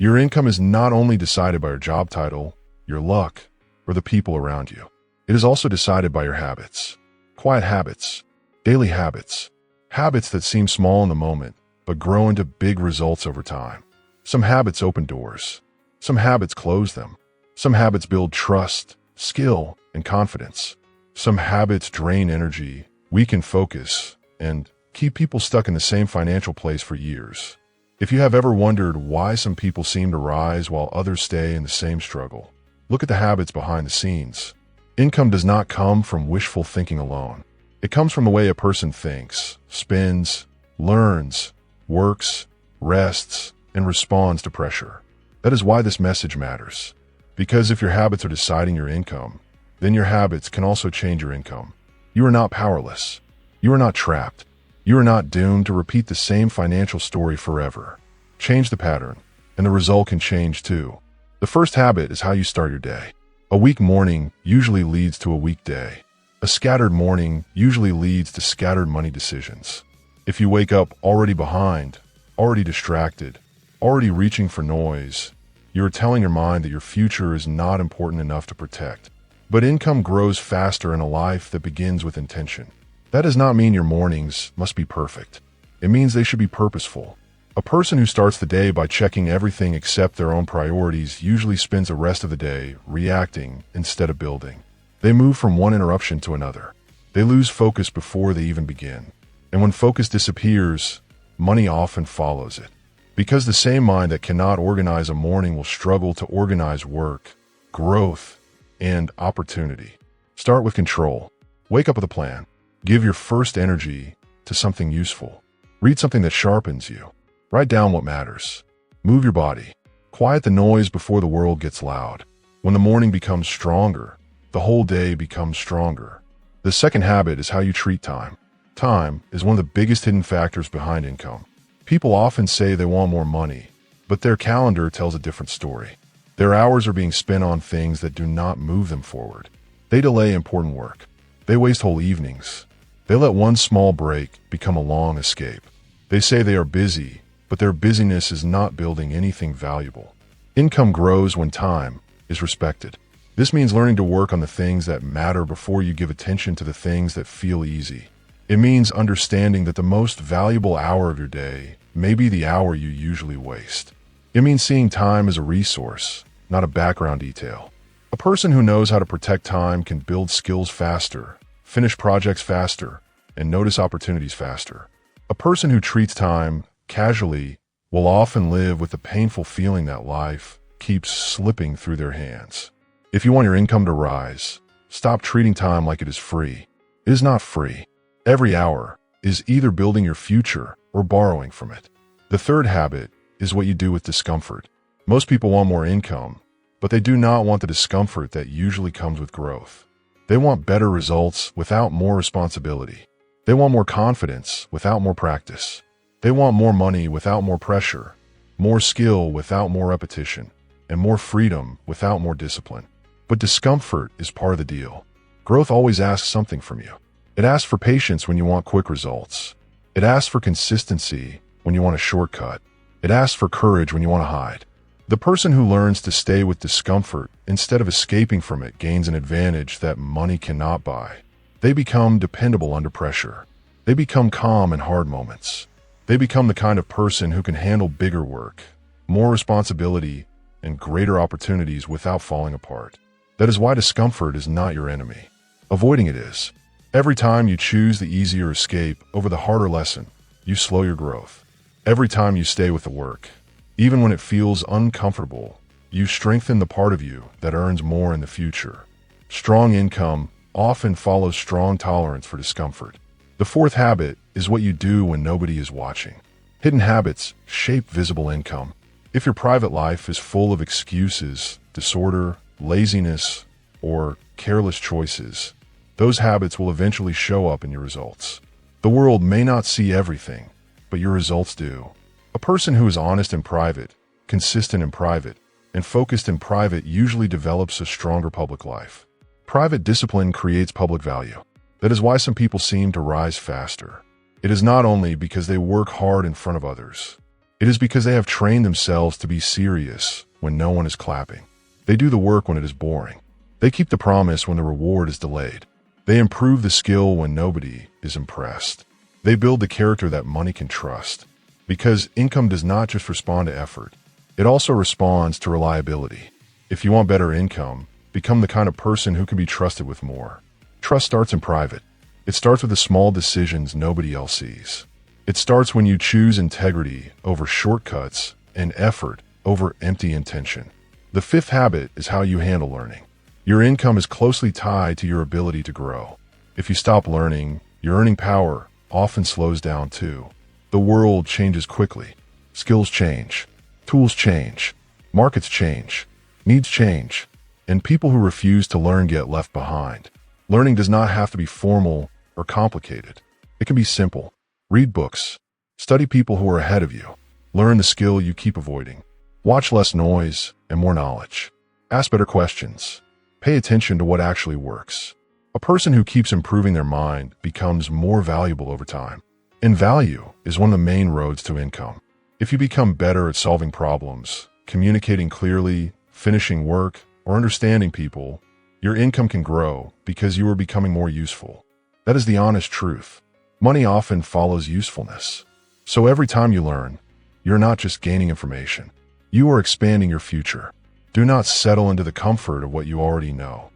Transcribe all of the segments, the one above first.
Your income is not only decided by your job title, your luck, or the people around you. It is also decided by your habits. Quiet habits, daily habits, habits that seem small in the moment, but grow into big results over time. Some habits open doors. Some habits close them. Some habits build trust, skill, and confidence. Some habits drain energy, weaken focus, and keep people stuck in the same financial place for years. If you have ever wondered why some people seem to rise while others stay in the same struggle, look at the habits behind the scenes. Income does not come from wishful thinking alone. It comes from the way a person thinks, spends, learns, works, rests, and responds to pressure. That is why this message matters. Because if your habits are deciding your income, then your habits can also change your income. You are not powerless. You are not trapped. You are not doomed to repeat the same financial story forever. Change the pattern, and the result can change too. The first habit is how you start your day. A weak morning usually leads to a weak day. A scattered morning usually leads to scattered money decisions. If you wake up already behind, already distracted, already reaching for noise, you are telling your mind that your future is not important enough to protect. But income grows faster in a life that begins with intention. That does not mean your mornings must be perfect. It means they should be purposeful. A person who starts the day by checking everything except their own priorities usually spends the rest of the day reacting instead of building. They move from one interruption to another. They lose focus before they even begin. And when focus disappears, money often follows it. Because the same mind that cannot organize a morning will struggle to organize work, growth, and opportunity. Start with control. Wake up with a plan. Give your first energy to something useful. Read something that sharpens you. Write down what matters. Move your body. Quiet the noise before the world gets loud. When the morning becomes stronger, the whole day becomes stronger. The second habit is how you treat time. Time is one of the biggest hidden factors behind income. People often say they want more money, but their calendar tells a different story. Their hours are being spent on things that do not move them forward. They delay important work. They waste whole evenings. They let one small break become a long escape. They say they are busy, but their busyness is not building anything valuable. Income grows when time is respected. This means learning to work on the things that matter before you give attention to the things that feel easy. It means understanding that the most valuable hour of your day may be the hour you usually waste. It means seeing time as a resource, not a background detail. A person who knows how to protect time can build skills faster, finish projects faster, and notice opportunities faster. A person who treats time casually will often live with the painful feeling that life keeps slipping through their hands. If you want your income to rise, stop treating time like it is free. It is not free. Every hour is either building your future or borrowing from it. The third habit is what you do with discomfort. Most people want more income, but they do not want the discomfort that usually comes with growth. They want better results without more responsibility. They want more confidence without more practice. They want more money without more pressure, more skill without more repetition, and more freedom without more discipline. But discomfort is part of the deal. Growth always asks something from you. It asks for patience when you want quick results. It asks for consistency when you want a shortcut. It asks for courage when you want to hide. The person who learns to stay with discomfort instead of escaping from it gains an advantage that money cannot buy. They become dependable under pressure. They become calm in hard moments. They become the kind of person who can handle bigger work, more responsibility, and greater opportunities without falling apart. That is why discomfort is not your enemy. Avoiding it is. Every time you choose the easier escape over the harder lesson, you slow your growth. Every time you stay with the work, even when it feels uncomfortable, you strengthen the part of you that earns more in the future. Strong income often follows strong tolerance for discomfort. The fourth habit is what you do when nobody is watching. Hidden habits shape visible income. If your private life is full of excuses, disorder, laziness, or careless choices, those habits will eventually show up in your results. The world may not see everything, but your results do. A person who is honest in private, consistent in private, and focused in private usually develops a stronger public life. Private discipline creates public value. That is why some people seem to rise faster. It is not only because they work hard in front of others. It is because they have trained themselves to be serious when no one is clapping. They do the work when it is boring. They keep the promise when the reward is delayed. They improve the skill when nobody is impressed. They build the character that money can trust. Because income does not just respond to effort. It also responds to reliability. If you want better income, become the kind of person who can be trusted with more. Trust starts in private. It starts with the small decisions nobody else sees. It starts when you choose integrity over shortcuts and effort over empty intention. The fifth habit is how you handle learning. Your income is closely tied to your ability to grow. If you stop learning, your earning power often slows down too. The world changes quickly. Skills change. Tools change. Markets change. Needs change. And people who refuse to learn get left behind. Learning does not have to be formal or complicated. It can be simple. Read books. Study people who are ahead of you. Learn the skill you keep avoiding. Watch less noise and more knowledge. Ask better questions. Pay attention to what actually works. A person who keeps improving their mind becomes more valuable over time. And value is one of the main roads to income. If you become better at solving problems, communicating clearly, finishing work, or understanding people, your income can grow because you are becoming more useful. That is the honest truth. Money often follows usefulness. So every time you learn, you're not just gaining information. You are expanding your future. Do not settle into the comfort of what you already know.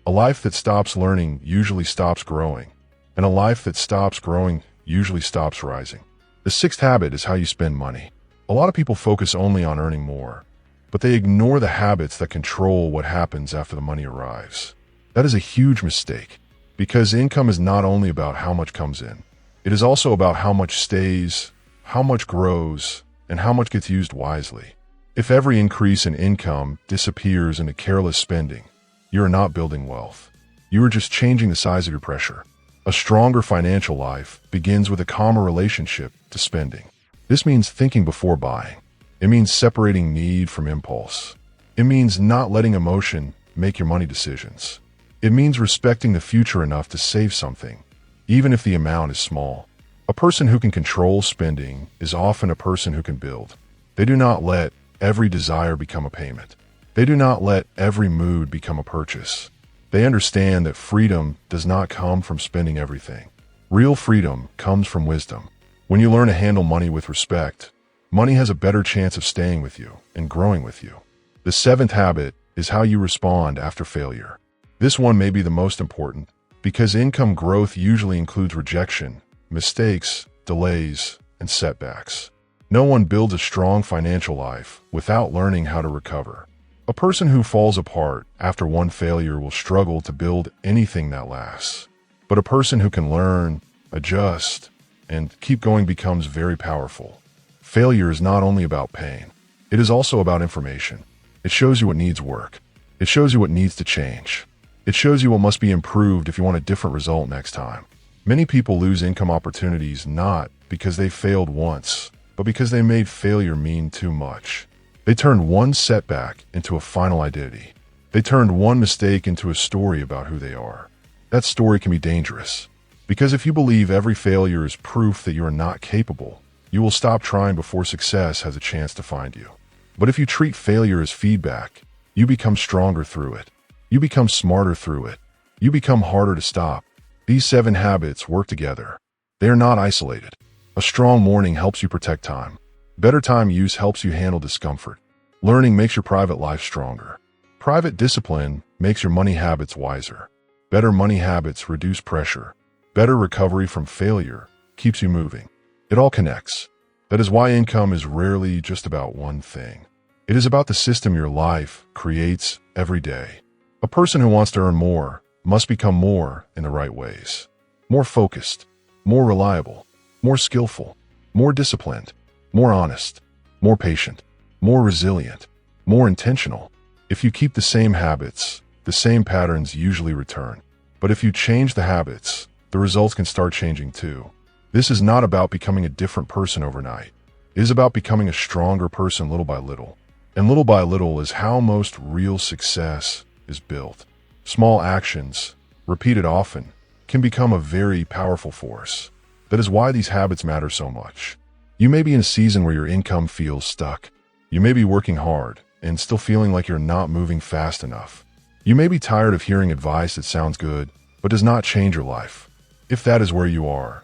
A life that stops learning usually stops growing, and a life that stops growing usually stops rising. The sixth habit is how you spend money. A lot of people focus only on earning more, but they ignore the habits that control what happens after the money arrives. That is a huge mistake, because income is not only about how much comes in. It is also about how much stays, how much grows, and how much gets used wisely. If every increase in income disappears into careless spending, you are not building wealth. You are just changing the size of your pressure. A stronger financial life begins with a calmer relationship to spending. This means thinking before buying. It means separating need from impulse. It means not letting emotion make your money decisions. It means respecting the future enough to save something, even if the amount is small. A person who can control spending is often a person who can build. They do not let every desire become a payment. They do not let every mood become a purchase. They understand that freedom does not come from spending everything. Real freedom comes from wisdom. When you learn to handle money with respect, money has a better chance of staying with you and growing with you. The seventh habit is how you respond after failure. This one may be the most important because income growth usually includes rejection, mistakes, delays, and setbacks. No one builds a strong financial life without learning how to recover. A person who falls apart after one failure will struggle to build anything that lasts. But a person who can learn, adjust, and keep going becomes very powerful. Failure is not only about pain. It is also about information. It shows you what needs work. It shows you what needs to change. It shows you what must be improved if you want a different result next time. Many people lose income opportunities not because they failed once, but because they made failure mean too much. They turned one setback into a final identity. They turned one mistake into a story about who they are. That story can be dangerous, because if you believe every failure is proof that you are not capable, you will stop trying before success has a chance to find you. But if you treat failure as feedback, you become stronger through it. You become smarter through it. You become harder to stop. These 7 habits work together. They are not isolated. A strong morning helps you protect time. Better time use helps you handle discomfort. Learning makes your private life stronger. Private discipline makes your money habits wiser. Better money habits reduce pressure. Better recovery from failure keeps you moving. It all connects. That is why income is rarely just about one thing. It is about the system your life creates every day. A person who wants to earn more must become more in the right ways. More focused, more reliable, more skillful, more disciplined, more honest, more patient, more resilient, more intentional. If you keep the same habits, the same patterns usually return. But if you change the habits, the results can start changing too. This is not about becoming a different person overnight. It is about becoming a stronger person little by little. And little by little is how most real success is built. Small actions, repeated often, can become a very powerful force. That is why these habits matter so much. You may be in a season where your income feels stuck. You may be working hard and still feeling like you're not moving fast enough. You may be tired of hearing advice that sounds good, but does not change your life. If that is where you are,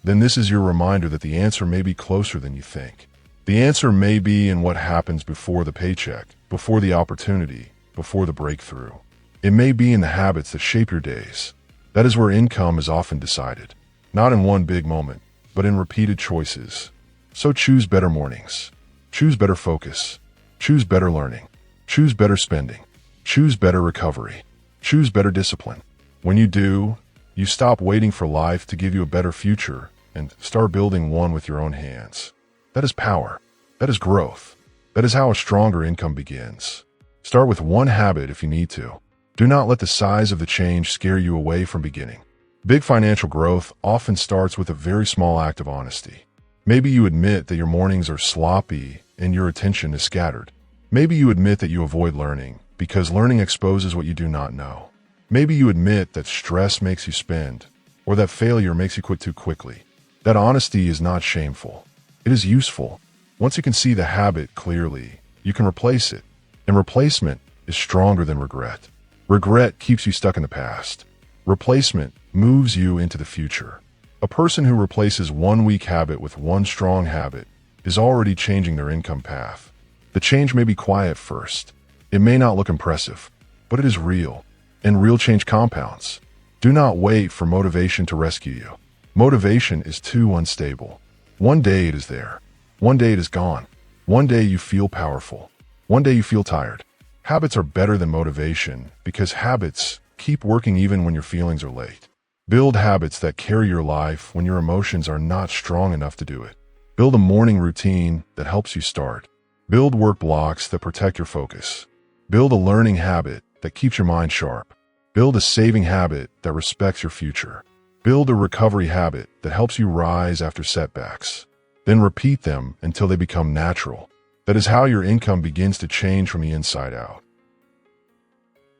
then this is your reminder that the answer may be closer than you think. The answer may be in what happens before the paycheck, before the opportunity, before the breakthrough. It may be in the habits that shape your days. That is where income is often decided. Not in one big moment, but in repeated choices. So choose better mornings. Choose better focus. Choose better learning. Choose better spending. Choose better recovery. Choose better discipline. When you do, you stop waiting for life to give you a better future and start building one with your own hands. That is power. That is growth. That is how a stronger income begins. Start with one habit if you need to. Do not let the size of the change scare you away from beginning. Big financial growth often starts with a very small act of honesty. Maybe you admit that your mornings are sloppy and your attention is scattered. Maybe you admit that you avoid learning because learning exposes what you do not know. Maybe you admit that stress makes you spend or that failure makes you quit too quickly. That honesty is not shameful. It is useful. Once you can see the habit clearly, you can replace it. And replacement is stronger than regret. Regret keeps you stuck in the past. Replacement moves you into the future. A person who replaces one weak habit with one strong habit is already changing their income path. The change may be quiet first. It may not look impressive, but it is real. And real change compounds. Do not wait for motivation to rescue you. Motivation is too unstable. One day it is there. One day it is gone. One day you feel powerful. One day you feel tired. Habits are better than motivation because habits keep working even when your feelings are late. Build habits that carry your life when your emotions are not strong enough to do it. Build a morning routine that helps you start. Build work blocks that protect your focus. Build a learning habit that keeps your mind sharp. Build a saving habit that respects your future. Build a recovery habit that helps you rise after setbacks. Then repeat them until they become natural. That is how your income begins to change from the inside out.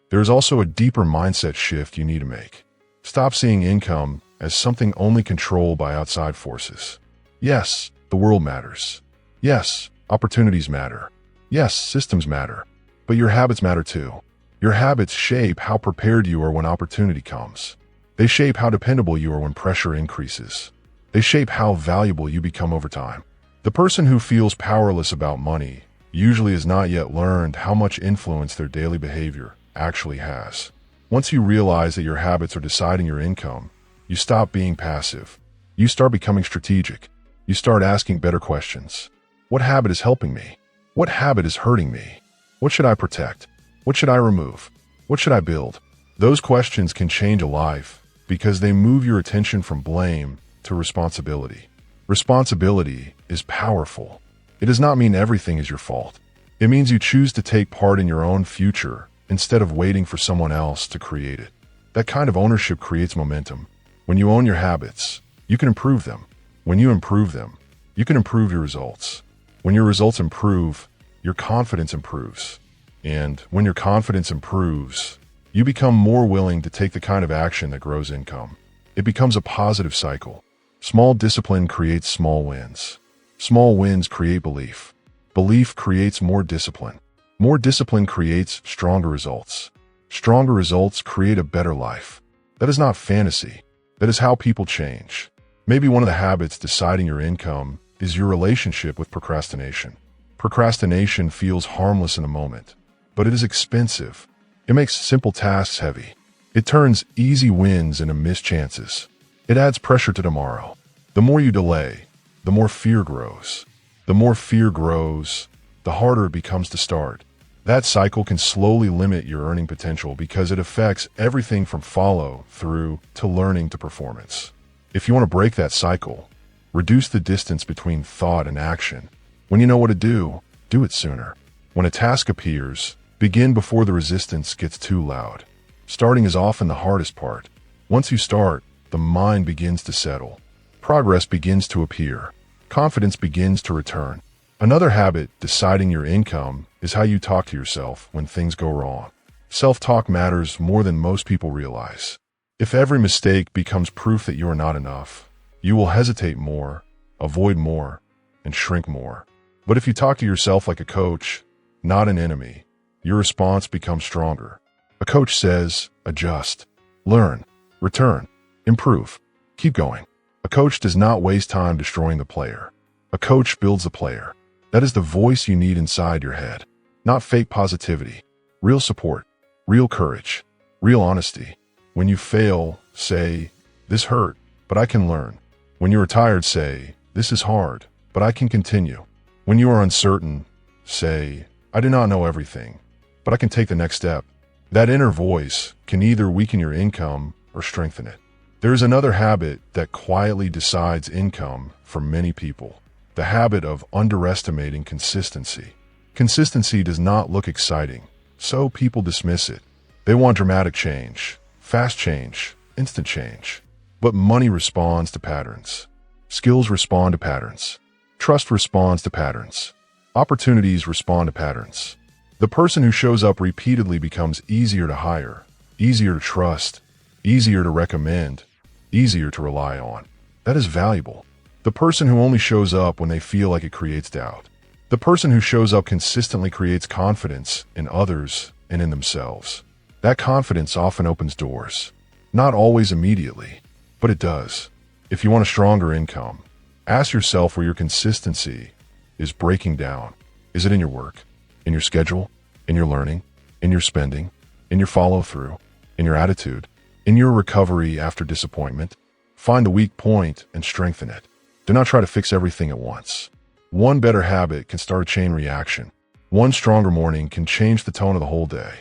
There is also a deeper mindset shift you need to make. Stop seeing income as something only controlled by outside forces. Yes, the world matters. Yes, opportunities matter. Yes, systems matter. But your habits matter too. Your habits shape how prepared you are when opportunity comes. They shape how dependable you are when pressure increases. They shape how valuable you become over time. The person who feels powerless about money usually has not yet learned how much influence their daily behavior actually has. Once you realize that your habits are deciding your income, you stop being passive. You start becoming strategic. You start asking better questions. What habit is helping me? What habit is hurting me? What should I protect? What should I remove? What should I build? Those questions can change a life because they move your attention from blame to responsibility. Responsibility is powerful. It does not mean everything is your fault. It means you choose to take part in your own future instead of waiting for someone else to create it. That kind of ownership creates momentum. When you own your habits, you can improve them. When you improve them, you can improve your results. When your results improve, your confidence improves. And when your confidence improves, you become more willing to take the kind of action that grows income. It becomes a positive cycle. Small discipline creates small wins. Small wins create belief. Belief creates more discipline. More discipline creates stronger results. Stronger results create a better life. That is not fantasy. That is how people change. Maybe one of the habits deciding your income is your relationship with procrastination. Procrastination feels harmless in the moment, but it is expensive. It makes simple tasks heavy. It turns easy wins into missed chances. It adds pressure to tomorrow. The more you delay, the more fear grows. The more fear grows, the harder it becomes to start. That cycle can slowly limit your earning potential because it affects everything from follow through to learning to performance. If you want to break that cycle, reduce the distance between thought and action. When you know what to do it sooner. When a task appears, begin before the resistance gets too loud. Starting is often the hardest part. Once you start, the mind begins to settle. Progress begins to appear. Confidence begins to return. Another habit deciding your income is how you talk to yourself when things go wrong. Self-talk matters more than most people realize. If every mistake becomes proof that you are not enough, you will hesitate more, avoid more, and shrink more. But if you talk to yourself like a coach, not an enemy, your response becomes stronger. A coach says, adjust, learn, return, improve, keep going. A coach does not waste time destroying the player. A coach builds the player. That is the voice you need inside your head. Not fake positivity, real support, real courage, real honesty. When you fail, say, this hurt, but I can learn. When you are tired, say, this is hard, but I can continue. When you are uncertain, say, I do not know everything, but I can take the next step. That inner voice can either weaken your income or strengthen it. There is another habit that quietly decides income for many people. The habit of underestimating consistency. Consistency does not look exciting, so people dismiss it. They want dramatic change, fast change, instant change. But money responds to patterns. Skills respond to patterns. Trust responds to patterns. Opportunities respond to patterns. The person who shows up repeatedly becomes easier to hire, easier to trust, easier to recommend, easier to rely on. That is valuable. The person who only shows up when they feel like it creates doubt. The person who shows up consistently creates confidence in others and in themselves. That confidence often opens doors. Not always immediately, but it does. If you want a stronger income, ask yourself where your consistency is breaking down. Is it in your work, in your schedule, in your learning, in your spending, in your follow-through, in your attitude, in your recovery after disappointment? Find the weak point and strengthen it. Do not try to fix everything at once. One better habit can start a chain reaction. One stronger morning can change the tone of the whole day.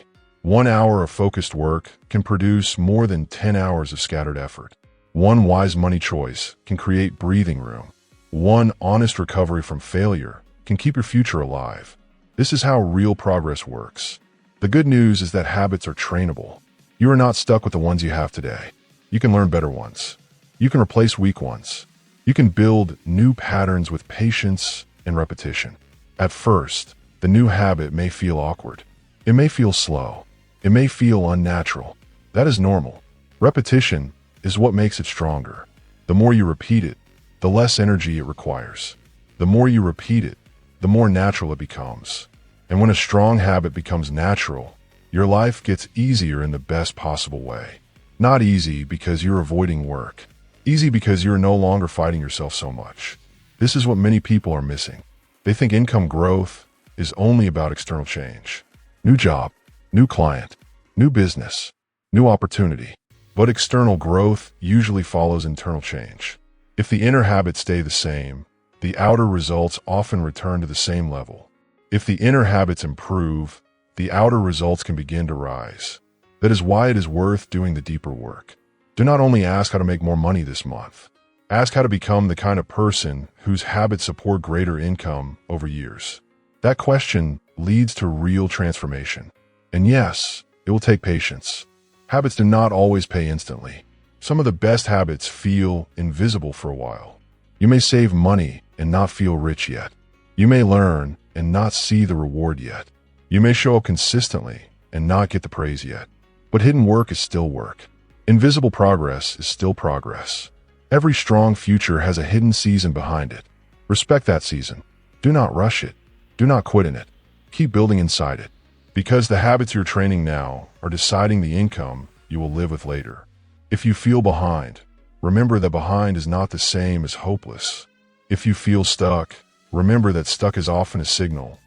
1 hour of focused work can produce more than 10 hours of scattered effort. One wise money choice can create breathing room. One honest recovery from failure can keep your future alive. This is how real progress works. The good news is that habits are trainable. You are not stuck with the ones you have today. You can learn better ones. You can replace weak ones. You can build new patterns with patience and repetition. At first, the new habit may feel awkward. It may feel slow. It may feel unnatural. That is normal. Repetition is what makes it stronger. The more you repeat it, the less energy it requires. The more you repeat it, the more natural it becomes. And when a strong habit becomes natural, your life gets easier in the best possible way. Not easy because you're avoiding work. Easy because you're no longer fighting yourself so much. This is what many people are missing. They think income growth is only about external change. New job, new client, new business, new opportunity. But external growth usually follows internal change. If the inner habits stay the same, the outer results often return to the same level. If the inner habits improve, the outer results can begin to rise. That is why it is worth doing the deeper work. Do not only ask how to make more money this month. Ask how to become the kind of person whose habits support greater income over years. That question leads to real transformation. And yes, it will take patience. Habits do not always pay instantly. Some of the best habits feel invisible for a while. You may save money and not feel rich yet. You may learn and not see the reward yet. You may show up consistently and not get the praise yet. But hidden work is still work. Invisible progress is still progress. Every strong future has a hidden season behind it. Respect that season. Do not rush it. Do not quit in it. Keep building inside it. Because the habits you're training now are deciding the income you will live with later. If you feel behind, remember that behind is not the same as hopeless. If you feel stuck, remember that stuck is often a signal,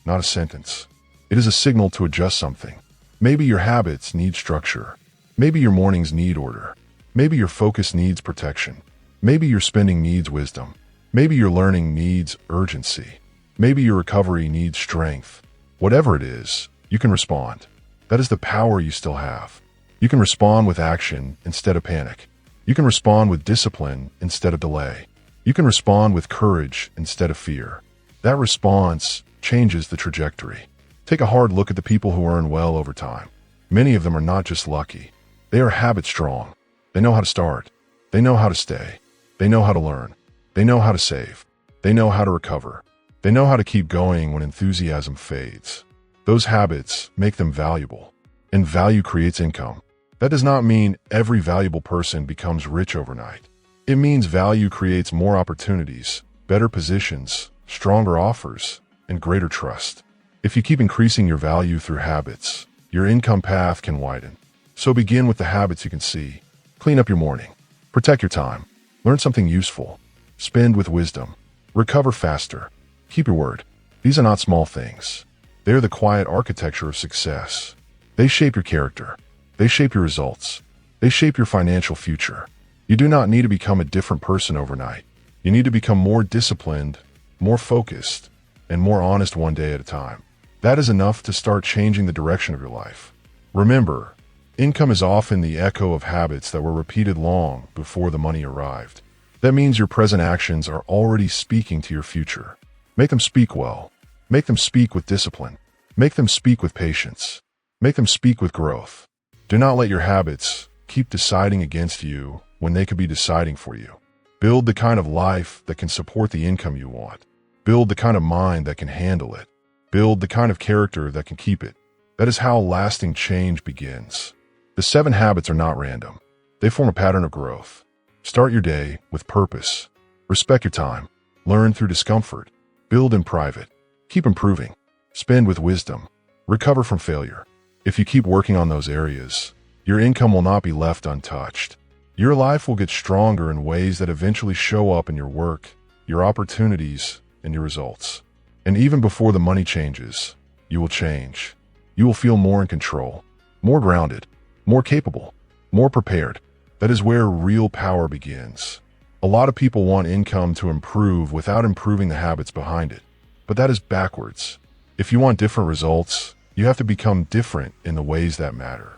not a sentence. It is a signal to adjust something. Maybe your habits need structure. Maybe your mornings need order. Maybe your focus needs protection. Maybe your spending needs wisdom. Maybe your learning needs urgency. Maybe your recovery needs strength. Whatever it is, you can respond. That is the power you still have. You can respond with action instead of panic. You can respond with discipline instead of delay. You can respond with courage instead of fear. That response changes the trajectory. Take a hard look at the people who earn well over time. Many of them are not just lucky. They are habit strong. They know how to start. They know how to stay. They know how to learn. They know how to save. They know how to recover. They know how to keep going when enthusiasm fades. Those habits make them valuable. And value creates income. That does not mean every valuable person becomes rich overnight. It means value creates more opportunities, better positions, stronger offers, and greater trust. If you keep increasing your value through habits, your income path can widen. So begin with the habits you can see. Clean up your morning. Protect your time. Learn something useful. Spend with wisdom. Recover faster. Keep your word. These are not small things. They are the quiet architecture of success. They shape your character. They shape your results. They shape your financial future. You do not need to become a different person overnight. You need to become more disciplined, more focused, and more honest one day at a time. That is enough to start changing the direction of your life. Remember, income is often the echo of habits that were repeated long before the money arrived. That means your present actions are already speaking to your future. Make them speak well. Make them speak with discipline. Make them speak with patience. Make them speak with growth. Do not let your habits keep deciding against you when they could be deciding for you. Build the kind of life that can support the income you want. Build the kind of mind that can handle it. Build the kind of character that can keep it. That is how lasting change begins. The 7 habits are not random. They form a pattern of growth. Start your day with purpose. Respect your time. Learn through discomfort. Build in private. Keep improving. Spend with wisdom. Recover from failure. If you keep working on those areas, your income will not be left untouched. Your life will get stronger in ways that eventually show up in your work, your opportunities, and your results. And even before the money changes, you will change. You will feel more in control, more grounded, more capable, more prepared. That is where real power begins. A lot of people want income to improve without improving the habits behind it. But that is backwards. If you want different results, you have to become different in the ways that matter.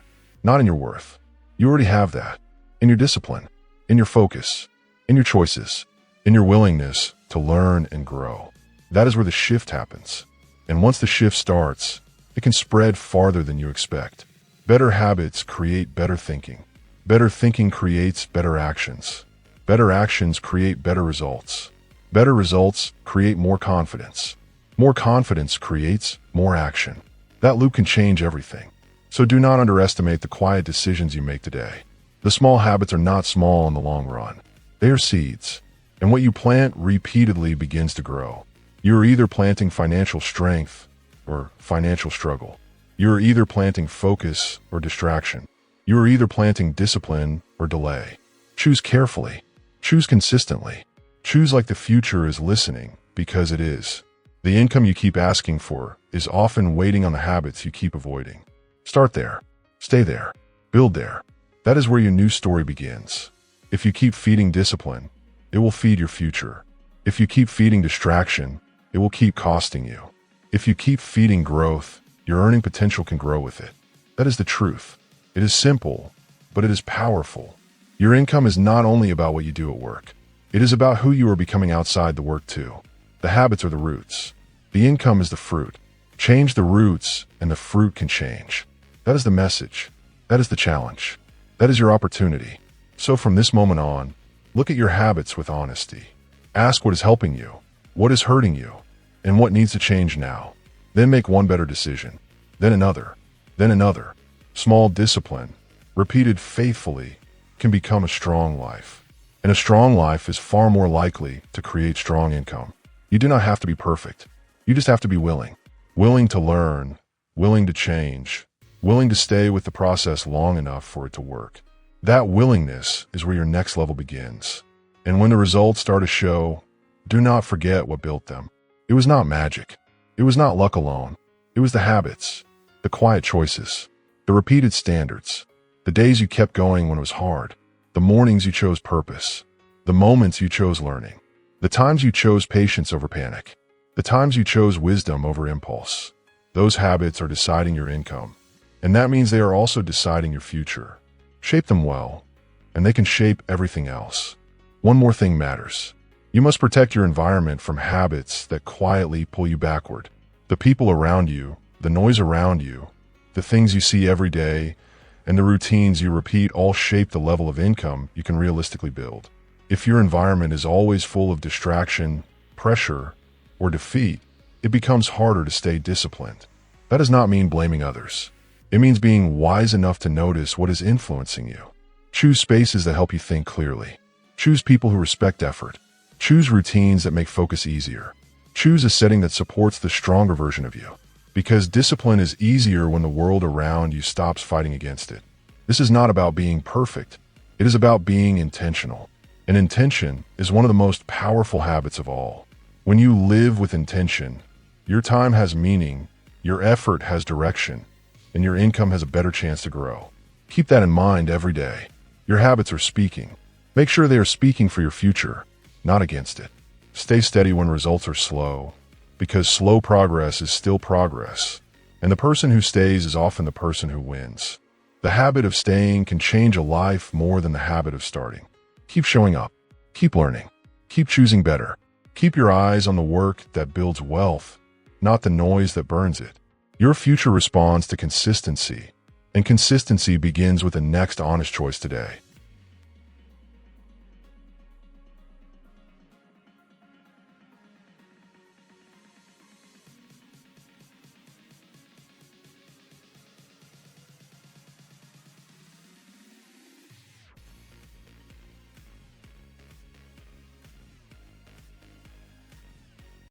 Not in your worth. You already have that. In your discipline, in your focus, in your choices, in your willingness to learn and grow. That is where the shift happens. And once the shift starts, it can spread farther than you expect. Better habits create better thinking. Better thinking creates better actions. Better actions create better results. Better results create more confidence. More confidence creates more action. That loop can change everything. So do not underestimate the quiet decisions you make today. The small habits are not small in the long run. They are seeds. And what you plant repeatedly begins to grow. You are either planting financial strength or financial struggle. You are either planting focus or distraction. You are either planting discipline or delay. Choose carefully. Choose consistently. Choose like the future is listening, because it is. The income you keep asking for is often waiting on the habits you keep avoiding. Start there. Stay there. Build there. That is where your new story begins. If you keep feeding discipline, it will feed your future. If you keep feeding distraction, it will keep costing you. If you keep feeding growth, your earning potential can grow with it. That is the truth. It is simple, but it is powerful. Your income is not only about what you do at work. It is about who you are becoming outside the work too. The habits are the roots. The income is the fruit. Change the roots, and the fruit can change. That is the message. That is the challenge. That is your opportunity. So from this moment on, look at your habits with honesty. Ask what is helping you, what is hurting you, and what needs to change now. Then make one better decision, then another, then another. Small discipline, repeated faithfully, can become a strong life. And a strong life is far more likely to create strong income. You do not have to be perfect. You just have to be willing. Willing to learn, willing to change, willing to stay with the process long enough for it to work. That willingness is where your next level begins. And when the results start to show, do not forget what built them. It was not magic. It was not luck alone. It was the habits, the quiet choices, the repeated standards, the days you kept going when it was hard, the mornings you chose purpose, the moments you chose learning, the times you chose patience over panic, the times you chose wisdom over impulse. Those habits are deciding your income, and that means they are also deciding your future. Shape them well, and they can shape everything else. One more thing matters. You must protect your environment from habits that quietly pull you backward. The people around you, the noise around you, the things you see every day, and the routines you repeat all shape the level of income you can realistically build. If your environment is always full of distraction, pressure, or defeat, it becomes harder to stay disciplined. That does not mean blaming others. It means being wise enough to notice what is influencing you. Choose spaces that help you think clearly. Choose people who respect effort. Choose routines that make focus easier. Choose a setting that supports the stronger version of you, because discipline is easier when the world around you stops fighting against it. This is not about being perfect. It is about being intentional. And intention is one of the most powerful habits of all. When you live with intention, your time has meaning, your effort has direction, and your income has a better chance to grow. Keep that in mind every day. Your habits are speaking. Make sure they are speaking for your future, not against it. Stay steady when results are slow, because slow progress is still progress, and the person who stays is often the person who wins. The habit of staying can change a life more than the habit of starting. Keep showing up. Keep learning. Keep choosing better. Keep your eyes on the work that builds wealth, not the noise that burns it. Your future responds to consistency, and consistency begins with the next honest choice today.